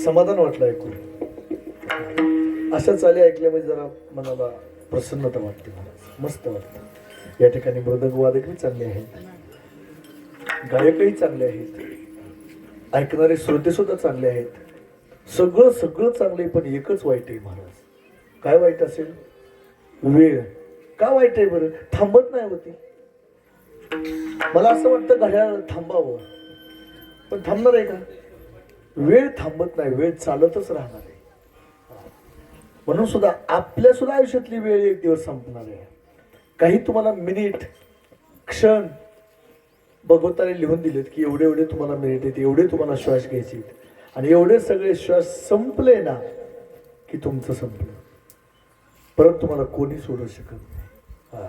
समाधान वाटलं ऐकून. अशा चाली ऐकल्या म्हणजे जरा मनाला प्रसन्नता वाटते, महाराज मस्त वाटतं. या ठिकाणी मृदंग वादकही चांगले आहेत, गायकही चांगले आहेत, ऐकणारे श्रोते सुद्धा चांगले आहेत. सगळं सगळं चांगले, पण एकच वाईट आहे महाराज. काय वाईट असेल? वेळ. का वाईट आहे बरं? थांबत नाही होती. मला असं वाटतं घड्याळ थांबावं, पण थांबणार आहे का? वेळ थांबत नाही, वेळ चालतच राहणार आहे. म्हणून सुद्धा आपल्या सुद्धा आयुष्यातली वेळ एक दिवस संपणार आहे. काही तुम्हाला मिनिट, क्षण भगवंताने लिहून दिलेत की एवढे एवढे तुम्हाला मिनिट आहेत, एवढे तुम्हाला श्वास घ्यायचे, आणि एवढे सगळे श्वास संपले ना की तुमचं संपलं. परत तुम्हाला कोणी सोडू शकत नाही.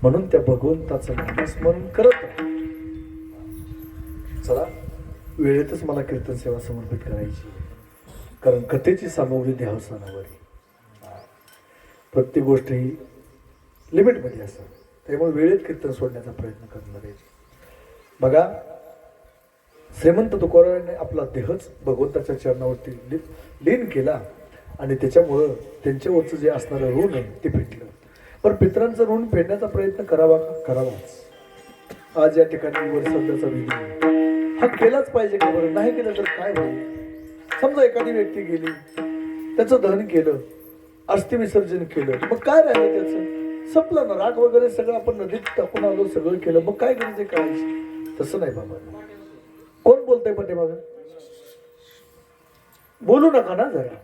म्हणून त्या भगवंताचं नामस्मरण करत राहा. चला, वेळेतच मला कीर्तन सेवा समर्पित करायची, कारण कथेची सामग्री देवस्थानावर. प्रत्येक गोष्ट ही लिमिटमध्ये असतात, त्यामुळे वेळेत कीर्तन सोडण्याचा प्रयत्न करणार आहे. बघा, श्रीमंत तुकारामांनी आपला देहच भगवंताच्या चरणावरती लीन केला, आणि त्याच्यामुळं त्यांच्यावरचं जे असणारं ऋण आहे ते फेडलं. पण पितरांचं ऋण फेडण्याचा प्रयत्न करावा का? करावाच. आज या ठिकाणी वर सध्याचा विधी हा केलाच पाहिजे का बरं? नाही केलं तर काय होईल? समजा एखादी व्यक्ती गेली, त्याचं दहन केलं, अस्थि विसर्जन केलं, मग काय राहिलं? त्याचं संपलं ना. राग वगैरे सगळं आपण नदीत टाकून आलो, सगळं केलं, मग काय करायचं? करायचं तसं नाही बाबा. कोण बोलतंय पाठीमागं? बोलू नका ना जरा.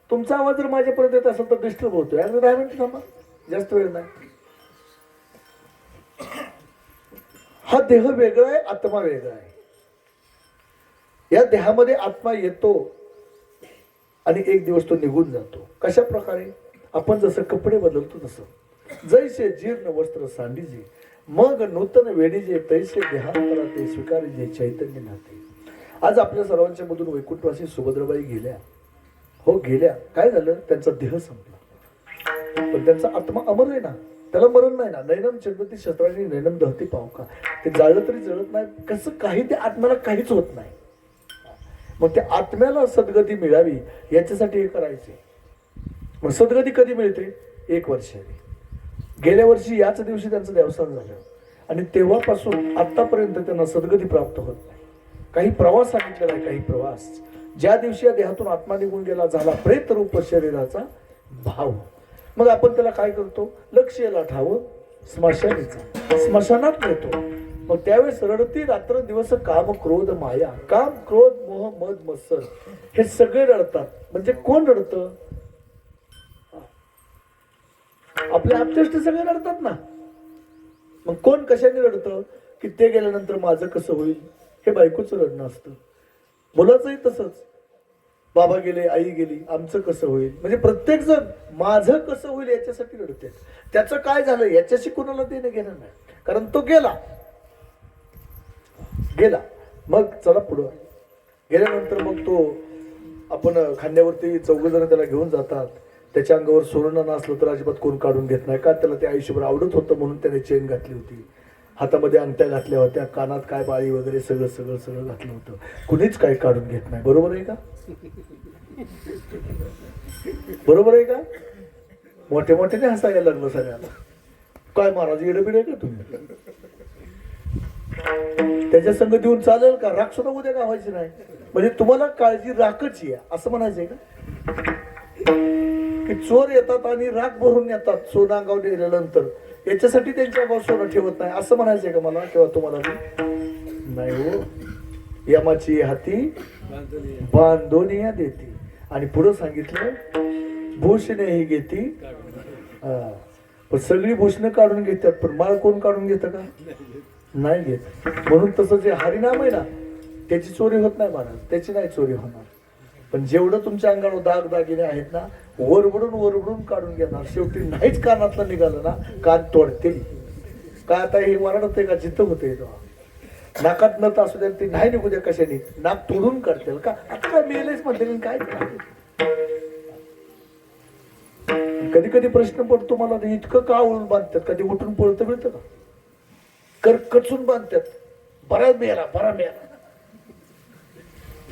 तुमचा आवाज जर माझ्यापर्यंत येत असेल तर डिस्टर्ब होतोय. अगदी 10 मिनिट थांबा, जास्त वेळ नाही. हा देह वेगळा आहे, आत्मा वेगळा आहे. या देहामध्ये आत्मा येतो आणि एक दिवस तो निघून जातो. कशा प्रकारे? आपण जसं कपडे बदलतो तसं. जैसे जीर्ण वस्त्र सांडीजे, मग नूतन वेडीजे, तैसे देहांतरा ते स्वीकारीजे चैतन्य नाते. आज आपल्या सर्वांच्या मधून वैकुंठवासी सुभद्राबाई गेल्या. हो गेल्या. काय झालं? त्यांचा देह संपला, पण त्यांचा आत्मा अमर आहे ना, त्याला मरण नाही ना. नैनम चिंतती शस्त्रांनी नैनम दहती पावका. ते जाळलं तरी जळत नाही. कसं काही त्या आत्म्याला काहीच होत नाही. मग त्या आत्म्याला सद्गती मिळावी याच्यासाठी हे करायचे. मग सद्गती कधी मिळते? 1 वर्षाने. गेल्या वर्षी याच दिवशी त्यांचं देवसान झालं, आणि तेव्हापासून आतापर्यंत त्यांना सद्गती प्राप्त होत नाही. काही प्रवास सांगितलेला आहे, काही प्रवास. ज्या दिवशी या देहातून आत्मा निघून गेला, झाला प्रेत रूप शरीराचा भाव. मग आपण त्याला काय करतो? लक्ष ठावं स्मशानीचा, स्मशानात नेतो. मग त्यावेळेस रडती रात्र दिवस काम क्रोध माया. काम, क्रोध, मोह, मद, मत्सर हे सगळे रडतात. म्हणजे कोण रडतं? आपले आप्तेष्ट सगळे रडतात ना. मग कोण कशाने रडतं? की ते गेल्यानंतर माझं कसं होईल, हे बायकोचं रडणं असतं. मुलाचंही तसंच. बाबा गेले, आई गेली, आमचं कसं होईल. म्हणजे प्रत्येक जण माझं कसं होईल याच्यासाठी रडते. त्याचं काय झालं याच्याशी कोणाला देणं घेणं नाही, कारण तो गेला. मग चला पुढं. गेल्यानंतर मग तो आपण खांद्यावरती 4 जण त्याला घेऊन जातात. त्याच्या अंगावर सोनं नसलं तर अजिबात कोण काढून घेत नाही. का? त्याला ते आयुष्यभर आवडत होतं म्हणून त्याने चेन घातली होती, हातामध्ये अंगठ्या घातल्या होत्या, कानात काय बाळी वगैरे सगळं सगळं सगळं घातलं होतं. कुणीच काही काढून घेत नाही. बरोबर आहे का? बरोबर आहे का? मोठे मोठ्याने हसायला लागलं सगळ्याला. काय महाराज येडबीड आहे का तुम्ही? त्याच्या संग देऊन चालेल का? राख सुद्धा उद्या गावायची नाही. म्हणजे तुम्हाला काळजी राखची आहे असं म्हणायचंय का? की चोर येतात आणि राख भरून येतात सोनं अंगावर गेल्यानंतर, याच्यासाठी त्यांच्या अंगावर सोनं ठेवत नाही असं म्हणायचंय का मला किंवा तुम्हाला? नाही हो. यमाची हाती बांधोनिया देती. आणि पुढं सांगितलं भूषणे ही घेती. पण सगळी भूषणं काढून घेतात, पण माळ कोण काढून घेतं का? नाही घेत. म्हणून तसं जे हरिनाम आहे ना, त्याची चोरी होत नाही महाराज, त्याची नाही चोरी होणार. पण जेवढं तुमच्या अंगावर दाग दागिने आहेत ना, वरबडून काढून घेणार. शेवटी नाहीच कानातलं निघालं ना, कान तोडतील. का आता हे वरडत का जिथं होते नाकात नत असू द्या, ती नाही निघू द्या कशाने, नाक तोडून काढतील का? आता काय मिळेलच म्हणते काय. कधी कधी प्रश्न पडतो मला, इतकं का उळून बांधतात? कधी उठून पळतं मिळतं का? करकचून बांधतात. बरा मेला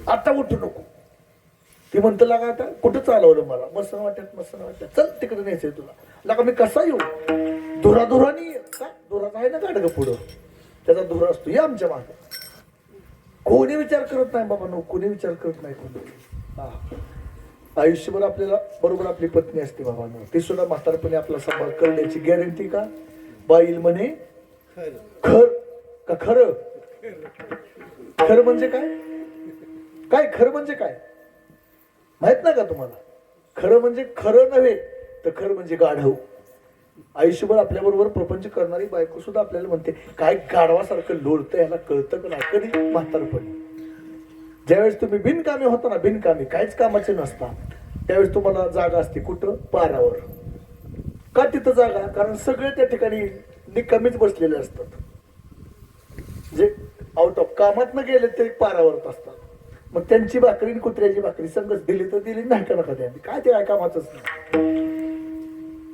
आता उठू नको. ती म्हणतं लागा आता कुठं चालवलं मला, मस्त वाटत चल तिकडे न्यायचंय तुला. लागा मी कसा येऊ? धुराधुरानी का? धुराचा आहे ना गाडगं पुढं, त्याचा धुरा असतो. या आमच्या मागे. कोणी विचार करत नाही बाबा, नो कोणी विचार करत नाही. कोणी आयुष्यभर आपल्याला बरोबर आपली पत्नी असते बाबा, नो ती सुद्धा म्हातारपणे आपला सांभाळ करण्याची गॅरंटी का? बाईल म्हणे खर का खरं? खरं म्हणजे काय? काय खरं म्हणजे काय माहित नाही का तुम्हाला? खरं म्हणजे खरं नव्हे तर खरं म्हणजे गाढव. आयुष्यभर आपल्या बरोबर प्रपंच करणारी बायको सुद्धा आपल्याला म्हणते काय गाढवासारखं लोळतं, याला कळतं का नाही? कधी? म्हातारपणी. ज्यावेळेस तुम्ही बिनकामी होता ना, बिनकामी काहीच कामाचे नसता, त्यावेळेस तुम्हाला जागा असते कुठं? पारावर. का तिथं जागा? कारण सगळे त्या ठिकाणी निकामीच बसलेले असतात. जे आउट ऑफ कामात न गेले ते पारावरच असतात. मग त्यांची भाकरी कुत्र्याची भाकरी संगच दिली तर दिली, नाही का नका द्यावी. काय ते काय कामाचंच नाही.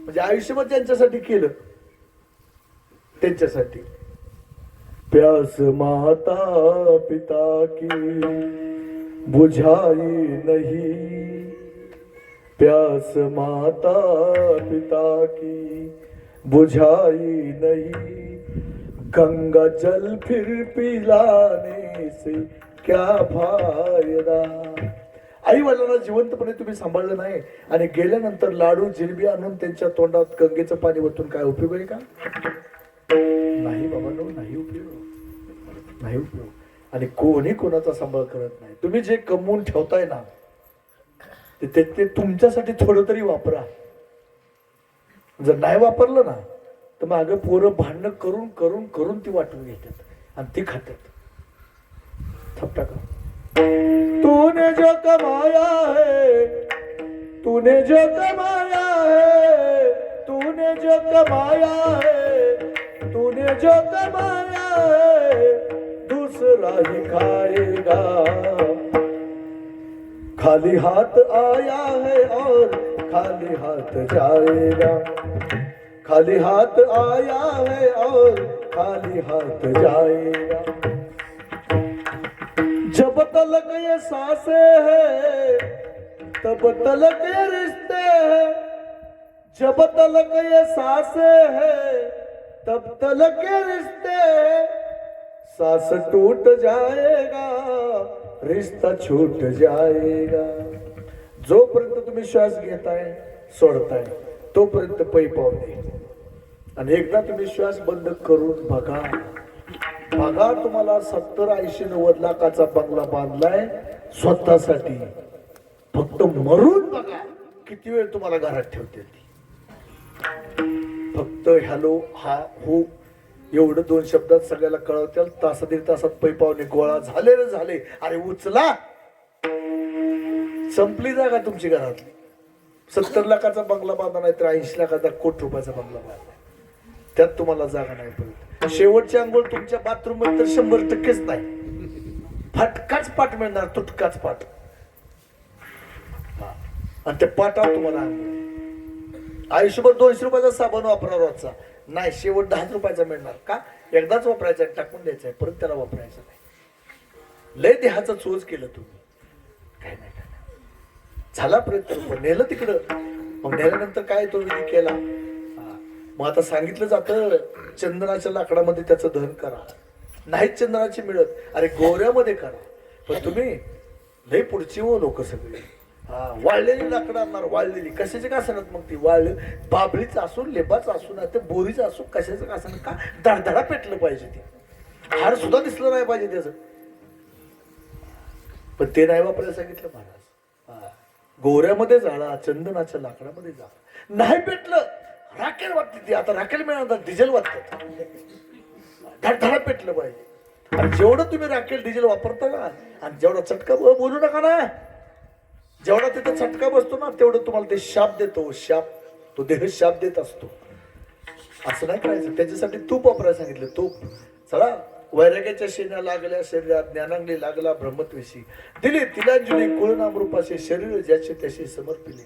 म्हणजे आयुष्यभर त्यांच्यासाठी केलं, त्यांच्यासाठी. प्यास माता पिता की बुझाई नहीं, प्यास माता पिता की बुझाई नहीं, गंगा जल फिर पिलाने से क्या फायदा. आई वडिलांना जिवंतपणे तुम्ही सांभाळलं नाही आणि गेल्यानंतर लाडू जिलेबी आणून त्यांच्या तोंडात गंगेचं पाणी ओतून काय उपयोग आहे का? नाही बाबा, नाही उपयोग, नाही उपयोग. आणि कोणी कोणाचा सांभाळ करत नाही. तुम्ही जे कमवून ठेवताय ना, ते तुमच्यासाठी थोडं तरी वापरा. जर नाही वापरलं ना तर मागं पोरं भांडणं करून करून करून ती वाटून घेतात आणि ती खातात. थपटा का? तूने जो कमाया है, तूने जो कमाया है, तूने जो कमाया है, तूने जो कमाया है, दूसरा ही खाएगा. खाली हाथ आया है और खाली हाथ जाएगा, खाली हाथ आया है और खाली हाथ जाएगा. जब तलक ये सांसें है तब तलक ये रिश्ते है, जब तलक ये सांसें है तब तलक ये रिश्ते है. सांस टूट जाएगा रिश्ता छूट जाएगा. जोपर्यंत तुम्ही श्वास घेताय सोडताय तोपर्यंत पै पावते. आणि एकदा तुम्ही श्वास बंद करून बघा, बघा तुम्हाला 70-80-90 लाखाचा बंगला बांधलाय स्वतःसाठी. फक्त मरून बघा किती वेळ तुम्हाला घरात ठेवते. फक्त हॅलो हा हो एवढं 2 शब्दात सगळ्याला कळवतील. तास 1.5 तासात पै पावणे गोळा झाले रे झाले. अरे उचला, संपली जागा तुमची घरातली. 70 लाखाचा बंगला बांधा नाही तर 80 लाखाचा ₹1 कोटी बंगला बांधा, त्यात तुम्हाला जागा नाही पडत. शेवटची आंघोळ तुमच्या बाथरूम मध्ये तर 100%च नाही. फटकाच पाठ मिळणार, तुटकाच पाठ. आणि त्या पाठावर तुम्हाला आंघोळ. आयुष्यभर 200 रुपयाचा साबण वापरा रोजचा, नाही शेवट 10 रुपयाचा मिळणार. का? एकदाच वापरायचा, टाकून द्यायचा, परत त्याला वापरायचं नाही. लय देहाचा चोज केलं तुम्ही. काय नाही झाला प्रयत्न, नेलं तिकडं. मग नेल्यानंतर काय तो विधी केला. मग आता सांगितलं जातं चंदनाच्या लाकडामध्ये त्याचं दहन करा. नाहीच चंदनाची मिळत, अरे गोऱ्यामध्ये करा. पण तुम्ही लय पुढची हो लोक सगळे. वाळलेली लाकडं आणणार, वाळलेली कशाचे का असणार. मग ती वाळली बाबळीच असू, लेबाच असू, नाही तर बोरीच असू, कशाचं का असणार. का धडधडा पेटलं पाहिजे, ते हाड सुद्धा दिसलं नाही पाहिजे त्याचं. पण ते नाही वापरायला सांगितलं महाराज. गोऱ्यामध्ये जाळा, चंदनाच्या लाकडामध्ये जाळा. नाही पेटलं, राखेल वाटते ती. आता राखेल मिळणार, डिझेल वाटतात. धडधडा पेटलं पाहिजे. आणि जेवढं तुम्ही राखेल डिझेल वापरता ना, आणि जेवढा चटका बोलू नका ना, जेवढा तिथं चटका बसतो ना तेवढं तुम्हाला ते शाप देतो. शाप, तो देह शाप देत असतो. असं नाही करायचं. त्याच्यासाठी तूप वापरायला सांगितलं. तूप. चला, वैराग्याच्या शेण्या लागल्या शरीरात, ज्ञानांगली लागला ब्रह्मत्वेशी. दिली तिलांजली कुळनामरूपाचे, शरीर ज्याचे त्याशी समर्पिले.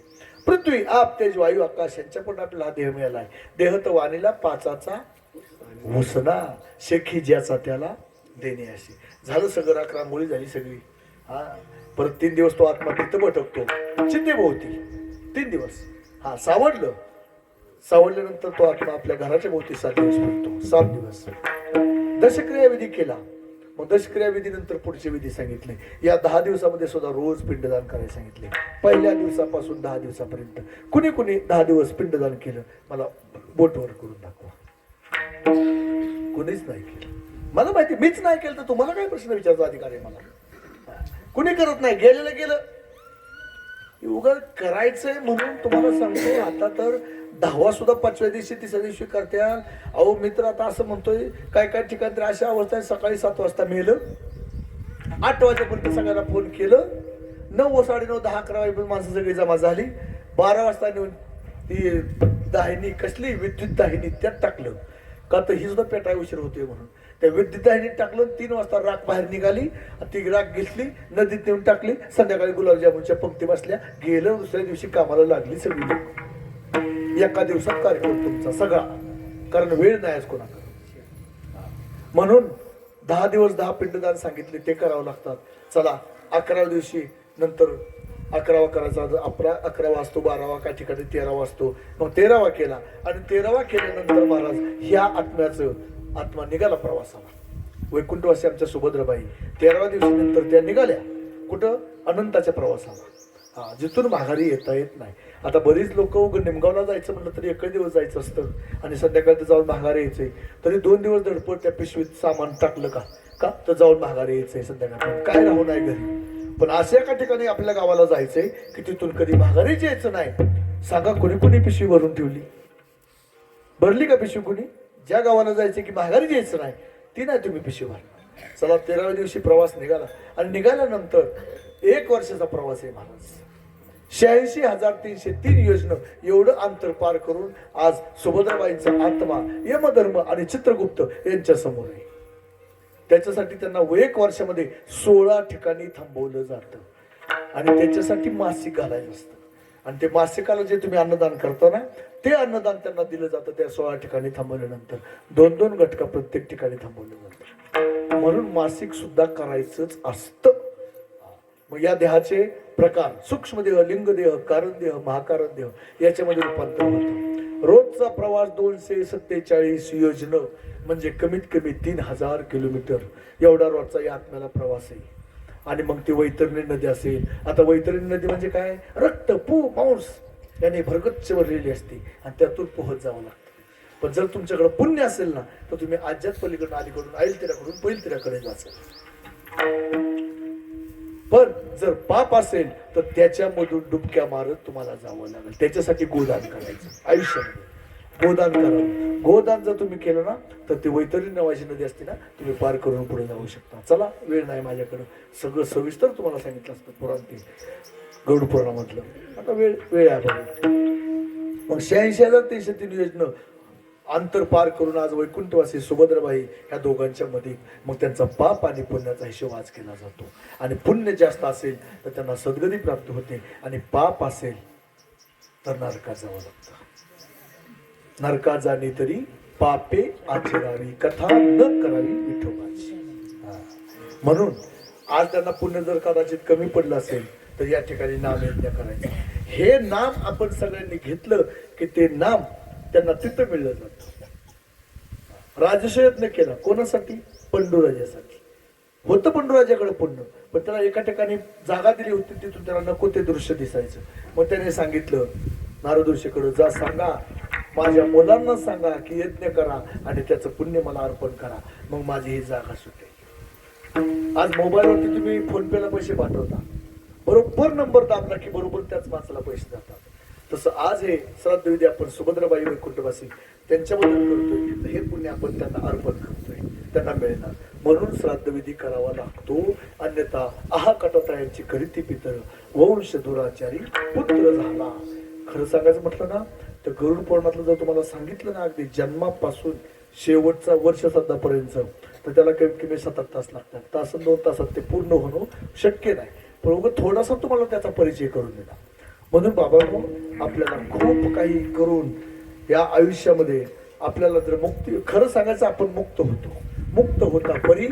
पृथ्वी आप तेज वायू आकाश यांच्याकडून आपल्याला हा देह मिळालाय. देह तर वाणीला पाचाचा भूसना, शेखी ज्याचा त्याला देणे अशी. झालं सगळं, राखरांगोळी झाली सगळी. परत 3 दिवस तो आत्मा तिथं भटकतो चिंतेभोवती. 3 दिवस. सावडल्यानंतर तो आत्मा आपल्या घराच्या भोवती 7 दिवस फिरतो. 7 दिवस दशक्रिया विधी केला. मग दशक्रिया विधीनंतर पुढचे विधी सांगितले. या 10 दिवसामध्ये सुद्धा रोज पिंडदान करायला सांगितले. पहिल्या दिवसापासून 10 दिवसापर्यंत. कुणी 10 दिवस पिंडदान केलं मला बोटवर करून दाखवा. कुणीच नाही केलं. मला माहिती, मीच नाही केलं तर तुम्हाला काय प्रश्न विचारायचा अधिकार आहे मला? कुणी करत नाही. गेलेलं गेलं. उगाच करायचंय म्हणून तुम्हाला सांगतो. आता तर 10वा सुद्धा 5व्या दिवशी 3ऱ्या दिवशी करत्या. अहो मित्र, आता असं म्हणतोय काय काय ठिकाणी अशा अवस्था आहे, सकाळी 7 वाजता मेलं, 8 वाजेपर्यंत सगळ्यांना फोन केलं, 9, 9:30, 10, 11 वाजेपर्यंत माणसं सगळी जमा झाली. 12 वाजता नेऊन ती दाहिनी, कसली विद्युत दाहिनी, त्यात टाकलं. का तर ही सुद्धा पेटाय उशीर होतोय म्हणून त्या विद्युत दाहिनीत टाकलं. 3 वाजता राख बाहेर निघाली. ती राख घेतली, नदीत नेऊन टाकली. संध्याकाळी गुलाबजामुनच्या पंक्ती बसल्या. गेलं. दुसऱ्या दिवशी कामाला लागली सगळी लोक. एका दिवसात कार्यक्रम तुमचा सगळा. कारण वेळ नाही आज कोणाकडे. म्हणून 10 दिवस 10 पिंडदान सांगितले, ते करावं लागतात. चला, 11व्या दिवशी नंतर 11वा करायचा. 11 वाजतो, 12वा, काय ठिकाणी 13 वाजतो. मग 13वा केला. आणि 13वा केल्यानंतर महाराज ह्या आत्मा निघाला प्रवासाला. वैकुंठवासी आमच्या सुभद्राबाई 13व्या दिवशी नंतर त्या निघाल्या. कुठं? अनंताच्या प्रवासाला. जिथून माघारी येता येत नाही. आता बरीच लोक निमगावला जायचं म्हटलं तरी 1 दिवस जायचं असतं आणि संध्याकाळी जाऊन माघारी यायचंय. तरी 2 दिवस धडपड त्या पिशवीत सामान टाकलं का तर जाऊन माघारी यायचंय संध्याकाळी. काय राहू नाही घरी. पण अशा एका ठिकाणी आपल्या गावाला जायचंय की तिथून कधी माघारीच यायचं नाही. सांगा, कोणी पिशवी भरून ठेवली? भरली का पिशवी कोणी? ज्या गावाला जायचं की माघारी यायचं नाही, ती नाही तुम्ही पिशवी भरला. चला, 13व्या दिवशी प्रवास निघाला. आणि निघाल्यानंतर 1 वर्षाचा प्रवास आहे महाराज. 86,303 योजना एवढं अंतर पार करून आज सुभद्राबाईंचा आत्मा यमधर्म आणि चित्रगुप्त यांच्या समोर आहे. त्याच्यासाठी त्यांना 1 वर्षामध्ये 16 ठिकाणी थांबवलं जातं. आणि त्याच्यासाठी मासिक घालायचं असतं. आणि ते मासिकाला जे तुम्ही अन्नदान करता ना, ते अन्नदान त्यांना दिलं जातं. त्या 16 ठिकाणी थांबवल्यानंतर 2-2 घटका प्रत्येक ठिकाणी थांबवलं जातं. म्हणून मासिक सुद्धा करायचंच असतं. मग या देहाचे प्रकार सूक्ष्म देह, लिंग देह, कारण देह, महाकारण देह याच्यामध्ये रूपांतर होतं. रोजचा प्रवास 247 योजन म्हणजे कमीत कमी 3000 किलोमीटर एवढा रोजचा या आत्म्याला प्रवास आहे. आणि मग ती वैतरणी नदी असेल. आता वैतरणी नदी म्हणजे काय? रक्त, मांस याने भरगच्च भरलेली असते आणि त्यातून पोहत जावं लागतं. पण जर तुमच्याकडे पुण्य असेल ना, तर तुम्ही आज्यात पलीकडून, अलीकडून, ऐल तिऱ्याकडून पैल तिऱ्याकडे जाचाल. पण जर पाप असेल तर त्याच्यामधून डुबक्या मारत तुम्हाला जावं लागेल. त्याच्यासाठी गोदान करायचं. आयुष्यामध्ये गोदान करावं. गोदान जर तुम्ही केलं ना, तर ते वैतरणी नावाची नदी असते ना, तुम्ही पार करून पुढे जाऊ शकता. चला, वेळ नाही माझ्याकडं. सगळं सविस्तर तुम्हाला सांगितलं असतं पुराण, ते गरुड पुराणामधलं. आता वेळ आहे बघा. मग 86,303 योजना अंतर पार करून आज वैकुंठवासी सुभद्राबाई ह्या दोघांच्या मध्ये मग त्यांचा पाप आणि पुण्याचा हिशोब आज केला जातो. आणि पुण्य जास्त असेल तर त्यांना सद्गती प्राप्त होते, आणि पाप असेल तर नरकात जावं लागतं. नरकात जाणे तरी पापे आचरावी, कथा न करावी विठोबाची. म्हणून आज त्यांना पुण्य जर कदाचित कमी पडलं असेल तर या ठिकाणी नाम यज्ञ करायचं. हे नाम आपण सगळ्यांनी घेतलं की ते नाम त्यांना तिथं मिळलं जातं. राजशयत्न केला कोणासाठी? पंडूराजासाठी. होतं पंडूराजाकडे पुण्य, पण त्याला एका ठिकाणी जागा दिली होती, तिथून त्याला नको ते दृश्य दिसायचं. मग त्याने सांगितलं नारद ऋषीकडे, जा सांगा माझ्या मुलांना सांगा की यज्ञ करा आणि त्याचं पुण्य मला अर्पण करा, मग माझी ही जागा सुटेल. आज मोबाईलवरती तुम्ही फोन पेला पैसे पाठवता, बरोबर नंबर दाबला की बरोबर त्याच माणसाला पैसे जातात. तसं आज हे श्राद्ध विधी आपण सुभद्राबाई वैकुंठवासी त्यांच्याबद्दल करतोय, तर हे पुण्य आपण त्यांना अर्पण करतोय, त्यांना मिळणार म्हणून श्राद्ध विधी करावा लागतो. अन्यथा आहा कटातायांची करीती पितर वंश दुराचारी पुत्र झाला. खरं सांगायचं म्हटलं ना तर गरुड पौर्णातलं जर तुम्हाला सांगितलं ना अगदी जन्मापासून शेवटचा वर्ष श्राद्धापर्यंत, तर त्याला कमीत कमी 7 तास लागतात. तास 2 तासात ते पूर्ण होणं शक्य नाही. पण थोडासा तुम्हाला त्याचा परिचय करून दिला. म्हणून बाबांनो, आपल्याला खूप काही करून या आयुष्यामध्ये आपल्याला जर मुक्ती, खरं सांगायचं आपण मुक्त होतो. मुक्त होता परी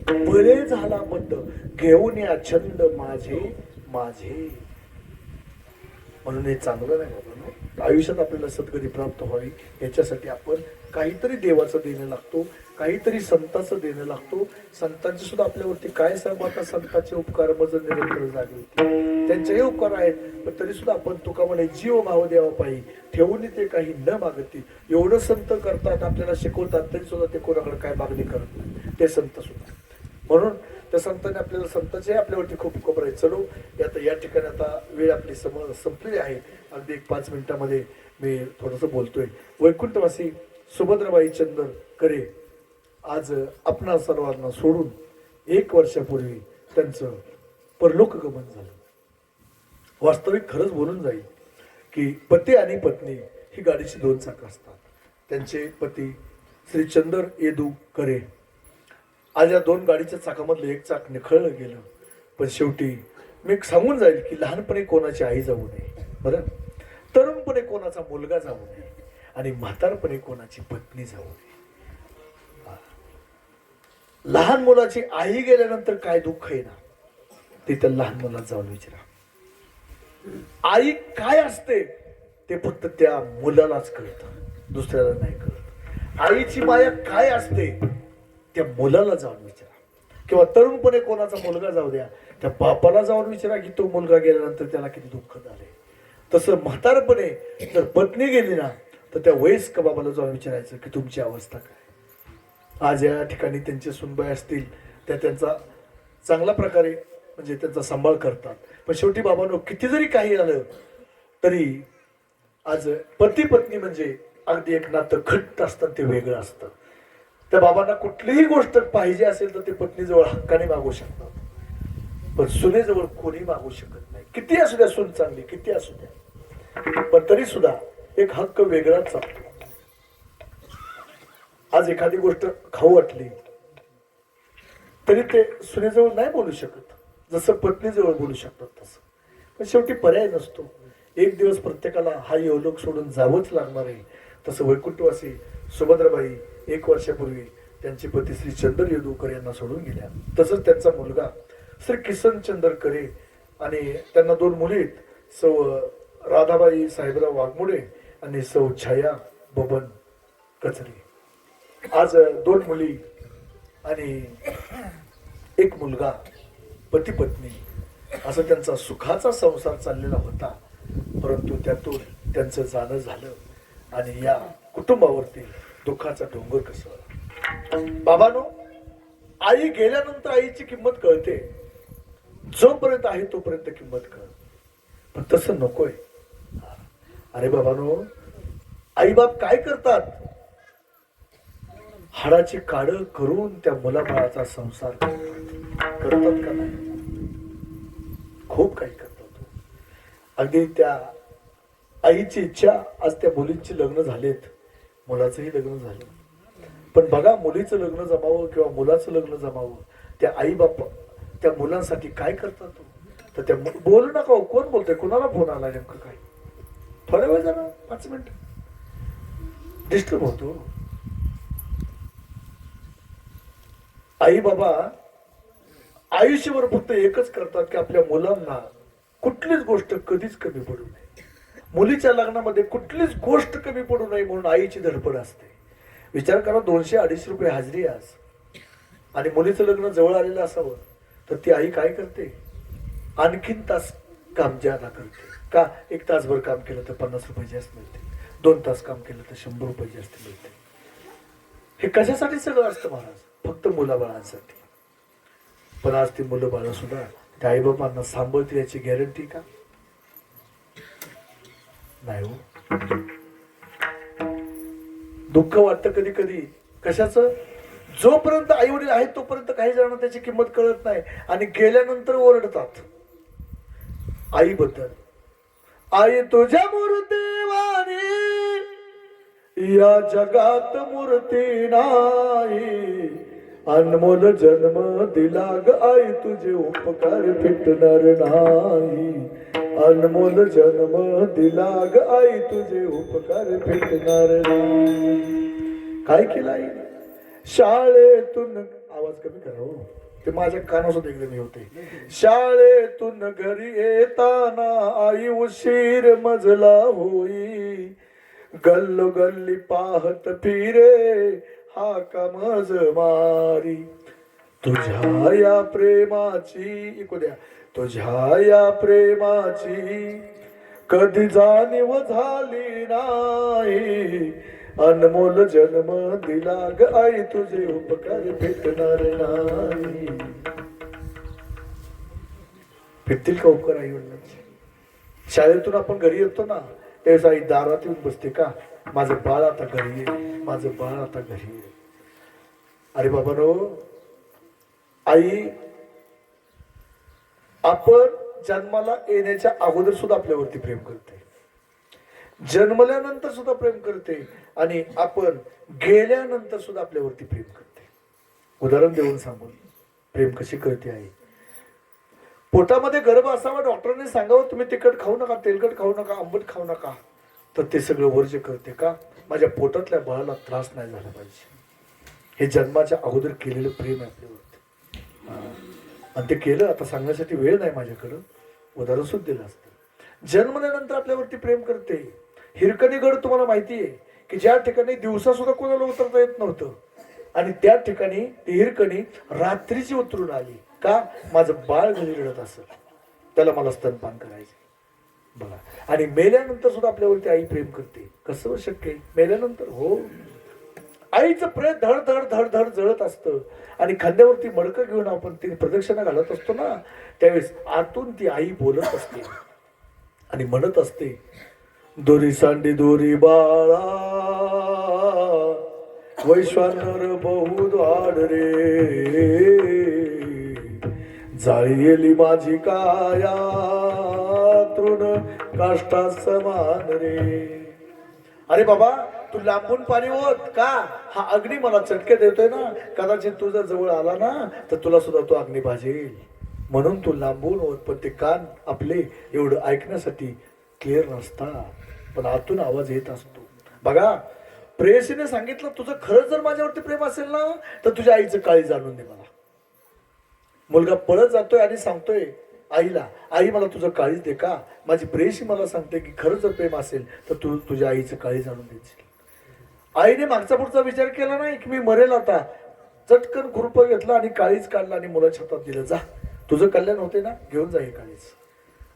बरे झाला बंद, घेऊन या छंद माझे माझे. म्हणून हे चांगलं नाही बाबांनो. आयुष्यात आपल्याला सद्गती प्राप्त व्हावी याच्यासाठी आपण काहीतरी देवाचं देणं लागतो, काहीतरी संतांचं देणं लागतो. संतांचे सुद्धा आपल्यावरती काय सांगू आता, संतांचे उपकार मज निरंतर जागे होते. त्यांचेही उपकार आहेत, पण तरी सुद्धा आपण तुका म्हणे जीव भाव द्यावा पाहिजे, ठेवून ते काही न मागती. एवढं संत करतात, आपल्याला शिकवतात, तरी सुद्धा ते कोणाकडे काय मागणी करत नाही ते संत सुद्धा. म्हणून त्या संतांनी आपल्याला, संतांचे आपल्यावरती खूप उपकार आहेत. चलो आता या ठिकाणी आता वेळ आपली संपलेली आहे. अगदी 5 मिनिटामध्ये मी थोडंसं बोलतोय. वैकुंठवासी सुभद्राबाई चंदर करे आज आपणा सर्वांना सोडून 1 वर्षापूर्वी त्यांचं परलोक गमन झालं. वास्तविक खरंच बोलून जाईल की पती आणि पत्नी ही गाडीची 2 चाकं असतात. त्यांचे पती श्री चंदर येदू करे, आज या 2 गाडीच्या चाकामधलं 1 चाक निखळलं गेलं. पण शेवटी मी सांगून जाईल की लहानपणी कोणाची आई जाऊ नये, बरं, तरुणपणे कोणाचा मुलगा जाऊ नये, आणि म्हातारपणे कोणाची पत्नी जाऊ नये. लहान मुलाची आई गेल्यानंतर काय दुःख आहे ना, ते त्या लहान मुलाला जाऊन विचारा. आई काय असते ते फक्त त्या मुलालाच कळतं, दुसऱ्याला नाही कळत. आईची माया काय असते त्या मुलाला जाऊन विचारा. किंवा तरुणपणे कोणाचा मुलगा जाऊ द्या, त्या बापाला जाऊन विचारा की तो मुलगा गेल्यानंतर त्याला किती दुःख झाले. तसं म्हातारपणे जर पत्नी गेली ना, तर त्या वयस्क बाबाला जाऊन विचारायचं की तुमची अवस्था काय. आज या ठिकाणी त्यांचे सुनबाई असतील, त्या त्यांचा चांगल्या प्रकारे म्हणजे त्यांचा सांभाळ करतात. पण शेवटी बाबांनो, किती जरी काही आलं तरी आज पती पत्नी म्हणजे अगदी एक नातं घट्ट असतं, ते वेगळं असतं. त्या बाबांना कुठलीही गोष्ट पाहिजे असेल तर ते पत्नीजवळ हक्काने मागू शकतात, पण सुनेजवळ कोणी मागू शकत नाही. किती असू द्या सून चांगली, किती असू द्या, पण तरी सुद्धा एक हक्क वेगळाच चालतो. आज एखादी गोष्ट खाऊ वाटली तरी ते सुनेजवळ नाही बोलू शकत, जसं पत्नीजवळ बोलू शकतात तसं. पण शेवटी पर्याय नसतो. एक दिवस प्रत्येकाला हा योलोक सोडून जावंच लागणार आहे. तसं वैकुंठवासी सुभद्राबाई 1 वर्षापूर्वी त्यांचे पती श्री चंदर येदूकर यांना सोडून गेल्या. तसंच त्यांचा मुलगा श्री किसन चंदर करे, आणि त्यांना 2 मुली आहेत, सौ राधाबाई साहेबराव वाघमोडे आणि सौ छाया बबन कचरे. आज 2 मुली आणि 1 मुलगा, पती पत्नी असं त्यांचा सुखाचा संसार चाललेला होता. परंतु त्यातून त्यांचं जाणं झालं आणि या कुटुंबावरती दुःखाचा डोंगर कसला. बाबांनो, आई गेल्यानंतर आईची किंमत कळते, जोपर्यंत आहे तोपर्यंत किंमत कळत, पण तसं नकोय. अरे बाबांनो, आई बाप काय करतात, हाडाची काढ करून त्या मुलाबाळाचा संसार करतात का नाही? खूप काही करतात. अगदी त्या आईची इच्छा, आज त्या मुलींची लग्न झालेत, मुलाचंही लग्न झालं, पण बघा मुलीचं लग्न जमावं किंवा मुलाचं लग्न जमावं, त्या आई बाप त्या मुलांसाठी काय करतात. तर त्या बोलू नका, कोण बोलतोय, कुणाला फोन आला नेमकं काय, थोड्या वेळ जरा 5 मिनिट डिस्टर्ब होतो. आई बाबा आयुष्यभर फक्त एकच करतात की आपल्या मुलांना कुठलीच गोष्ट कधीच कमी पडू नये, मुलीच्या लग्नामध्ये कुठलीच गोष्ट कमी पडू नये म्हणून आईची धडपड असते. विचार करा, 200-250 रुपये हाजरी आज, आणि मुलीचं लग्न जवळ आलेलं असावं तर ती आई काय करते, आणखीन तास काम ज्यादा करते. का, 1 तासभर काम केलं तर 50 रुपये जास्त मिळते, 2 तास काम केलं तर 100 रुपये जास्त मिळते. हे कशासाठी सगळं असतं महाराज? फक्त मुलाबाळांसाठी. पण आज ती मुलं बाळं सुद्धा त्या आईबाबांना सांभाळतील याची गॅरंटी का? नाही हो. दुःख वाटतं कधी कधी. कशाचं? जोपर्यंत आई वडील आहेत तोपर्यंत काही जणांना त्याची किंमत कळत नाही आणि गेल्यानंतर ओरडतात आईबद्दल. आई तुझ्या मूर्तीवाणी या जगात मूर्ती नाही, अनमोल जन्म दिला ग आई तुझे उपकार फिटणार नाही, अनमोल जन्म दिला ग आई तुझे उपकार फिटणार नाही. काय केलं आई? शाळेतून, आवाज कमी करा हो, ते माझ्या कानासुद्धा एकदम हे होते. शाळेतून घरी येताना आई उशीर मजला होई, गल्लो गल्ली पाहत फिरे हाका मज मारी, तुझ्या या प्रेमाची ऐकू द्या, तुझ्या या प्रेमाची कधी जाणीव झाली नाही, अनमोल जन्म दिला ग आई तुझे उपकार फिटणार नाही. फिटतील का उपकार आई वडिलांचे? शाळेतून आपण घरी येतो ना त्यावेळेस आई दारात येऊन बसते का, माझं बाळ आता घरी आहे, माझं बाळ आता घरी आहे. अरे बाबा नो, आई आपण जन्माला येण्याच्या अगोदर सुद्धा आपल्यावरती प्रेम करते, जन्मल्यानंतर सुद्धा प्रेम करते आणि आपण गेल्यानंतर सुद्धा आपल्यावरती प्रेम करते. उदाहरण देऊन सांगून प्रेम कशी करते आई. पोटामध्ये गर्भ असावा, डॉक्टरने सांगावं तुम्ही तिखट खाऊ नका, तेलकट खाऊ नका, आंबट खाऊ नका, तर ते सगळं वर्ज करते का? माझ्या पोटातल्या बाळाला त्रास नाही झाला पाहिजे. हे जन्माच्या अगोदर केलेलं प्रेम आहे आपल्यावरती आणि ते केलं. आता सांगण्यासाठी वेळ नाही माझ्याकडं, उदाहरण सुद्धा दिलं असतं. जन्मल्यानंतर आपल्यावरती प्रेम करते. हिरकणीगड तुम्हाला माहिती आहे की ज्या ठिकाणी दिवसा सुद्धा कोणाला उतरता येत नव्हतं आणि त्या ठिकाणी ती हिरकणी रात्रीची उतरून आली का? माझं बाळ घरी रडत असेल, त्याला मला स्तनपान करायचं बघा. आणि मेल्यानंतर सुद्धा आपल्यावरती आई प्रेम करते. कसं शक्य आहे? मेल्यानंतर हो, आईचं प्रेम धड धड धड धड जळत असतं आणि खांद्यावरती मडकं घेऊन आपण ती प्रदक्षिणा घालत असतो ना, त्यावेळेस आतून ती आई बोलत असते आणि म्हणत असते, दोरी सांडी दोरी बाळा वैश्वानर बहुद्वाड रे, जाळी माझी काया तृण काष्टा समान रे. अरे बाबा तू लांबून पाणी ओत का? हा अग्नी मला चटके देतोय ना, कदाचित तू जर जवळ आला ना तर तुला सुद्धा तो अग्नी भाजेल, म्हणून तू लांबून ओत. पण ते कान आपले एवढं ऐकण्यासाठी क्लिअर नसतात, पण आतून आवाज येत असतो. बघा, प्रेयसीने सांगितलं तुझं खरंच जर माझ्यावरती प्रेम असेल ना तर तुझ्या आईचं काळी जाणून दे मला. मुलगा पळत जातोय आणि सांगतोय आईला, आई मला तुझं काळीच दे का? माझी प्रेयसी मला सांगते की खरंच जर प्रेम असेल तर तू तुझ्या आईचं काळी जाणून देशील. आईने मागचा पुढचा विचार केला नाही की मी मरेल आता, चटकन खुरपं घेतलं आणि काळीच काढलं आणि मुलाच्या हातात दिलं, जा तुझं कल्याण होते ना, घेऊन जा हे काळीच.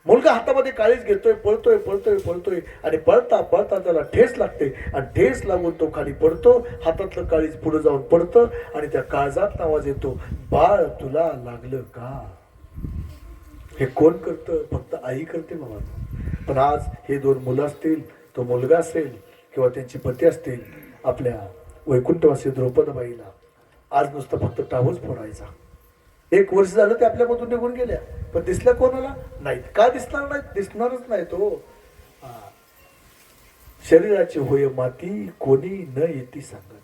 मुलगा हातामध्ये काळीच घेतोय, पळतोय पळतोय पळतोय आणि पळता पळता त्याला ठेस लागते आणि ठेस लागून तो खाली पडतो. हातातलं काळीज पुढे जाऊन पडतं आणि त्या काळजात आवाज येतो, बाळ तुला लागलं का? हे कोण करतं? फक्त आई करते बाबा. पण आज हे दोन मुलं असतील, तो मुलगा असेल किंवा त्यांची पती असतील, आपल्या वैकुंठवासी द्रौपदीबाईला आज नुसतं फक्त टावच फोडायचा. 1 वर्ष झालं ते आपल्यामधून निघून गेल्या, पण दिसल्या कोणाला नाहीत. का दिसणार नाही? दिसणारच नाही तो. शरीराची होय माती कोणी न येती सांगती.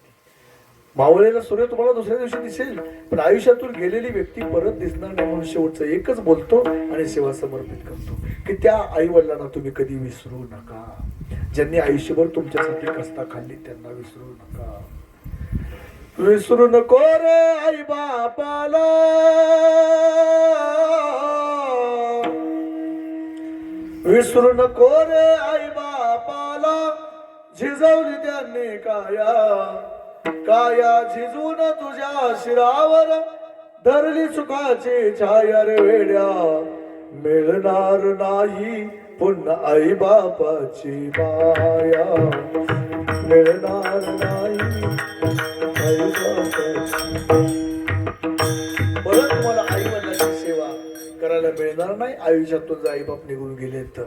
मावळलेला सूर्य तुम्हाला दुसऱ्या दिवशी दिसेल, पण आयुष्यातून गेलेली व्यक्ती परत दिसणार नाही. म्हणून शेवटचं एकच बोलतो आणि सेवा समर्पित करतो की त्या आई वडिलांना तुम्ही कधी विसरू नका. ज्यांनी आयुष्यभर तुमच्यासाठी कष्ट खाल्ली त्यांना विसरू नका. विसरू नको रे आई बापाला, विसरू नको रे आई बापाला, झिजवली त्यांनी काया, काया झिजून तुझ्या शिरावर धरली सुखाची छाया रे वेड्या, मिळणार नाही पुन्हा आई बापाची माया, मिळणार नाही आई बापाची. परत तुम्हाला आई करायला मिळणार नाही आयुष्यातून जर आईबाप निघून गेले तर.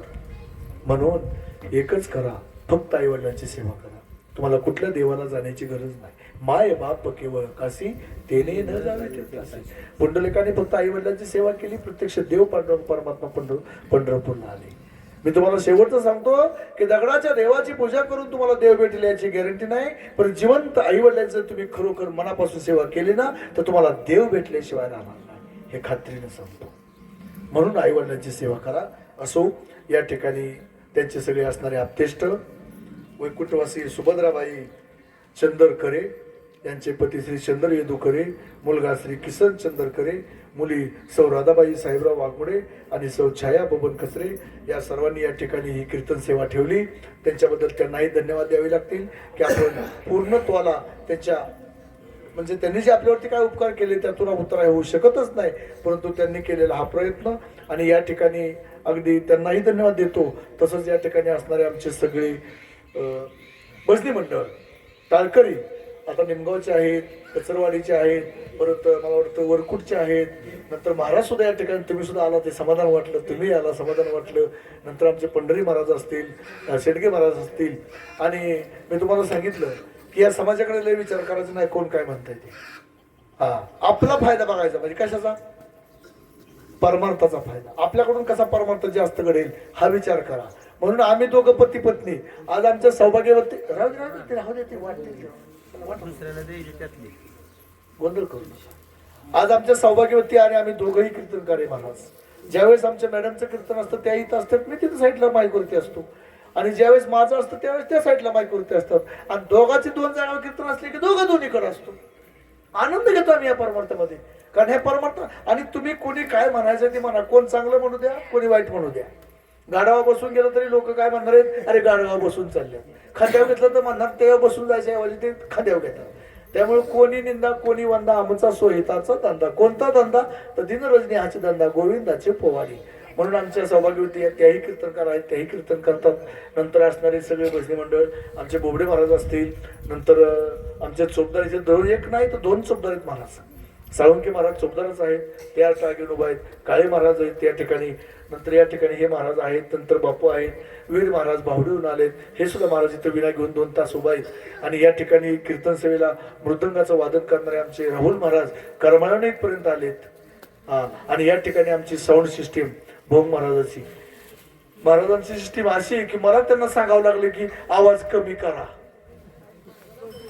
म्हणून एकच करा, फक्त आई वडिलांची सेवा करा. तुम्हाला कुठल्या देवाला जाण्याची गरज नाही. माय बाप केवळ काशी तेने न जावे तीर्थासी. पुंडलिकाने फक्त आई वडिलांची सेवा केली, प्रत्यक्ष देव परमात्मा पंढरपूरला आले. मी तुम्हाला शेवटचं सांगतो की दगडाच्या देवाची पूजा करून तुम्हाला देव भेटेल याची गॅरंटी नाही, पण जिवंत आई वडिलांचं तुम्ही खरोखर मनापासून सेवा केली ना तर तुम्हाला देव भेटल्याशिवाय राहणार नाही, हे खात्रीने सांगतो. म्हणून आई वडिलांची सेवा करा. असो, या ठिकाणी त्यांचे सगळे असणारे आप्तेष्ट वैकुंठवासी सुभद्राबाई चंदरकरे यांचे पती श्री चंद्र येदूकरे, मुलगा श्री किसन चंदरकरे, मुली सौ राधाबाई साहेबराव वाघमोडे आणि सौ छाया बबन कचरे, या सर्वांनी या ठिकाणी ही कीर्तन सेवा ठेवली. त्यांच्याबद्दल त्यांनाही धन्यवाद द्यावे लागतील की आपण पूर्णत्वाला त्यांच्या म्हणजे त्यांनी जे आपल्यावरती काय उपकार केले त्यातून उत्तर होऊ शकतच नाही, परंतु त्यांनी केलेला हा प्रयत्न आणि या ठिकाणी अगदी त्यांनाही धन्यवाद देतो. तसंच या ठिकाणी असणारे आमचे सगळे भजनी मंडळ टाळकरी आता निमगावचे आहेत, कचरवाडीचे आहेत, परत मला वाटतं वरकुटचे आहेत, नंतर महाराज सुद्धा या ठिकाणी तुम्ही सुद्धा आला ते समाधान वाटलं, तुम्ही आला समाधान वाटलं. नंतर आमचे पंढरी महाराज असतील, शेडगे महाराज असतील. आणि मी तुम्हाला सांगितलं की या समाजाकडे लय विचार करायचा नाही कोण काय म्हणताय ते. आपला फायदा बघायचा, म्हणजे कशाचा? परमार्थाचा फायदा. आपल्याकडून कसा परमार्थ जास्त घडेल हा विचार करा. म्हणून आम्ही दोघं पती पत्नी आज आमच्या सौभाग्यवती गोंधळ करू नका. आज आमच्या सौभाग्यवती आणि आम्ही दोघंही कीर्तनकार महाराज. ज्यावेळेस आमच्या मॅडमचं कीर्तन असतं त्या इथं असतात, मी तिथं साईडला माईकवरती असतो, आणि ज्यावेळेस माझं असतं त्यावेळेस त्या साईडला माईकवरती असतात. आणि दोघांची दोन जागा कीर्तन असले की दोघं दोन्हीकडे असतो. आनंद घेतो आम्ही या परमार्थामध्ये. कारण हे परमार्थ, आणि तुम्ही कोणी काय म्हणायचं ते म्हणा, कोण चांगलं म्हणू द्या, कोणी वाईट म्हणू द्या. गाढवा बसून गेलं तरी लोक काय म्हणणार आहेत, अरे गाढवा बसून चालले. खांद्यावर घेतलं तर म्हणणार तेव्हा बसून जायच्या ऐवजी ते खांद्यावर घेतात. त्यामुळे कोणी निंदा कोणी वंदा आमचा सोहिताचा धंदा. कोणता धंदा? तर दिनरजनी हाचे धंदा, गोविंदाचे पोवाडी. म्हणून आमच्या सौभाग्यवती त्याही कीर्तनकार आहेत, त्याही कीर्तन करतात. नंतर असणारे सगळे भजनी मंडळ, आमचे बोबडे महाराज असतील, नंतर आमच्या चोपदारीचे दोन, एक नाही तर दोन चोपदार आहेत महाराज. साळुंके महाराज चोपदारच आहेत, ते आता घेऊन उभा आहेत. काळे महाराज आहेत त्या ठिकाणी. नंतर या ठिकाणी हे महाराज आहेत, नंतर बापू आहेत, वीर महाराज भावडीहून आलेत, हे सुद्धा महाराज इथं विना घेऊन 2 तास उभा आहेत. आणि या ठिकाणी कीर्तन सेवेला मृदंगाचं वादन करणारे आमचे राहुल महाराज करमाळणे इथपर्यंत आलेत. आणि या ठिकाणी आमची साऊंड सिस्टीम भोग महाराजांची सिस्टीम अशी की मला त्यांना सांगावं लागले की आवाज कमी करा.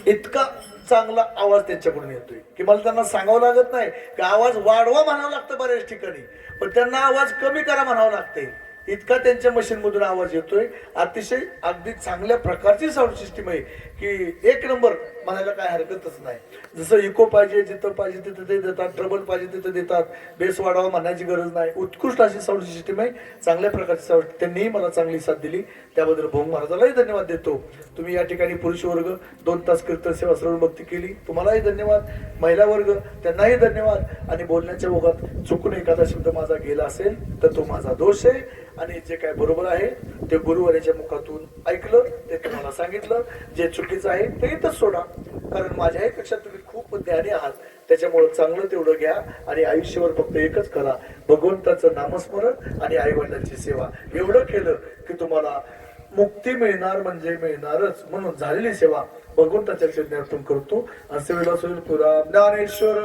इतका चांगला आवाज त्यांच्याकडून येतोय की मला त्यांना सांगावं लागत नाही की आवाज वाढवा म्हणावं लागतं बऱ्याच ठिकाणी, पण त्यांना आवाज कमी करा म्हणावं लागते. इतका त्यांच्या मशीन मधून आवाज येतोय. अतिशय अगदी चांगल्या प्रकारची साऊंड सिस्टीम आहे की एक नंबर म्हणायला काय हरकतच नाही. जसं इको पाहिजे जिथं पाहिजे तिथं ते देतात, ट्रबल पाहिजे तिथं देतात, बेस वाढावा म्हणायची गरज नाही. उत्कृष्ट अशी साऊंड सिस्टीम आहे, चांगल्या प्रकारची साऊंड. त्यांनीही मला चांगली साथ दिली, त्याबद्दल भोंग महाराजालाही धन्यवाद देतो. तुम्ही या ठिकाणी पुरुष वर्ग 2 तास कीर्तन सेवा श्रवण भक्ती केली, तुम्हालाही धन्यवाद. महिला वर्ग त्यांनाही धन्यवाद. आणि बोलण्याच्या ओघात चुकून एखादा शब्द माझा गेला असेल तर तो माझा दोष आहे, आणि जे काय बरोबर आहे ते गुरुवाऱ्याच्या मुखातून ऐकलं ते तुम्हाला सांगितलं. जे चुकीचं आहे ते इथंच सोडा, कारण माझ्याही पेक्षा तुम्ही खूप ज्ञानी आहात. त्याच्यामुळे चांगलं तेवढं घ्या आणि आयुष्यावर फक्त एकच करा, भगवंताचं नामस्मरण आणि आई वडिलांची सेवा. एवढं केलं की तुम्हाला मुक्ती मिळणार म्हणजे मिळणारच. म्हणून झालेली सेवा भगवंताच्या चरणार्पण करतो. असे वेळेला होईल पुरा ज्ञानेश्वर